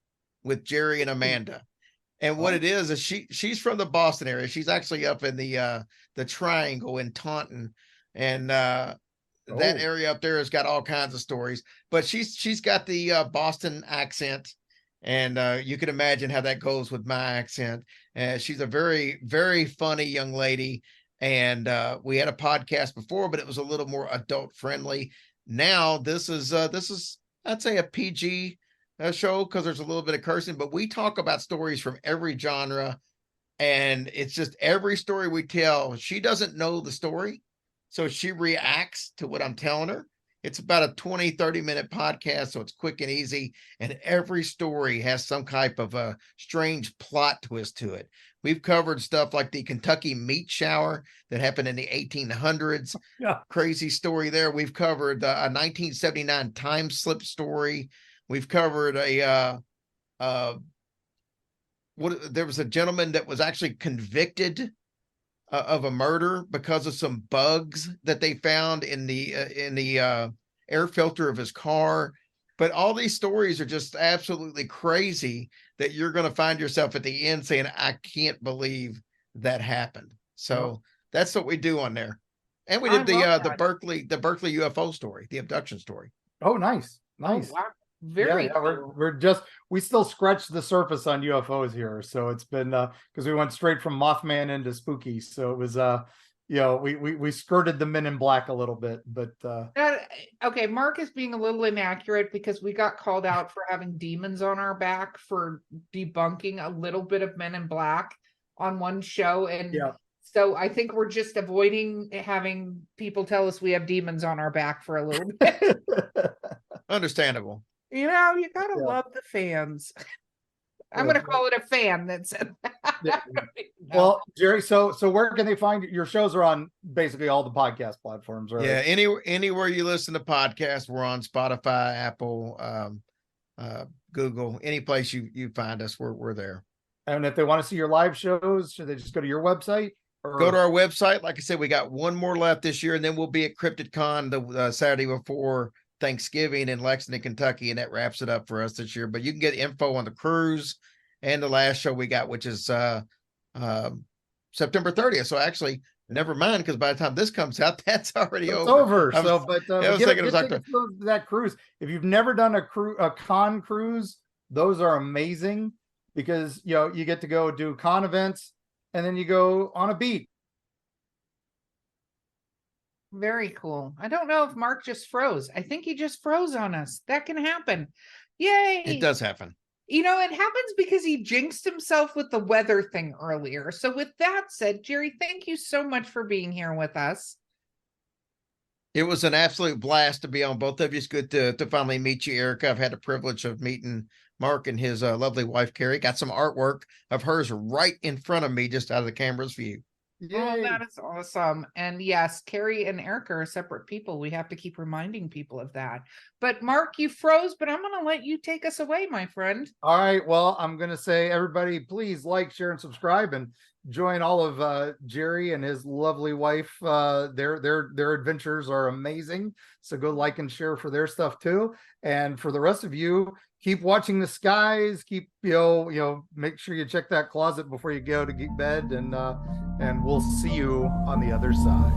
with Jerry and Amanda. And what it is she's from the Boston area. She's actually up in the Triangle in Taunton, and that area up there has got all kinds of stories. But she's got the Boston accent, and you can imagine how that goes with my accent. She's a very, very funny young lady. And we had a podcast before, but it was a little more adult friendly. Now this is I'd say a PG show because there's a little bit of cursing, but we talk about stories from every genre, and it's just every story we tell. She doesn't know the story, so she reacts to what I'm telling her. It's about a 20-30 minute podcast, so it's quick and easy, and every story has some type of a strange plot twist to it. We've covered stuff like the Kentucky meat shower that happened in the 1800s. Yeah. Crazy story there. We've covered a 1979 time slip story. We've covered there was a gentleman that was actually convicted of a murder because of some bugs that they found in the air filter of his car. But all these stories are just absolutely crazy that you're going to find yourself at the end saying, I can't believe that happened. So that's what we do on there. And we did the Berkeley UFO story, the abduction story. Oh, nice. Oh, wow. Very cool. We still scratched the surface on UFOs here. So it's been because we went straight from Mothman into spooky. So it was we skirted the Men in Black a little bit, but okay, Mark is being a little inaccurate because we got called out for having demons on our back for debunking a little bit of Men in Black on one show, and so I think we're just avoiding having people tell us we have demons on our back for a little bit. Understandable. You gotta love the fans. I'm going to call it a fan that said that. Well, Jerry, so where can they find your shows? Are on basically all the podcast platforms, right? Yeah, anywhere you listen to podcasts, we're on Spotify, Apple, Google, any place you find us, we're there. And if they want to see your live shows, should they just go to your website? Or... Go to our website. Like I said, we got one more left this year, and then we'll be at CryptidCon the Saturday before Thanksgiving in Lexington, Kentucky, and that wraps it up for us this year. But you can get info on the cruise and the last show we got, which is September 30th. So actually, never mind, because by the time this comes out, that's already over. That cruise. If you've never done a con cruise, those are amazing because you get to go do con events and then you go on a beach. Very cool. I don't know if Mark just froze. I think he just froze on us. That can happen. Yay. It does happen. It happens because he jinxed himself with the weather thing earlier. So with that said, Jerry, thank you so much for being here with us. It was an absolute blast to be on both of you. It's good to finally meet you, Erika. I've had the privilege of meeting Mark and his lovely wife, Carrie. Got some artwork of hers right in front of me, just out of the camera's view. Yay. Oh, that is awesome. And yes, Carrie and Erika are separate people. We have to keep reminding people of that. But Mark, you froze, but I'm going to let you take us away, my friend. All right. Well, I'm going to say, everybody, please like, share, and subscribe, and join all of Jerry and his lovely wife. Their adventures are amazing. So go like and share for their stuff too. And for the rest of you, keep watching the skies. Keep make sure you check that closet before you go to bed, and we'll see you on the other side.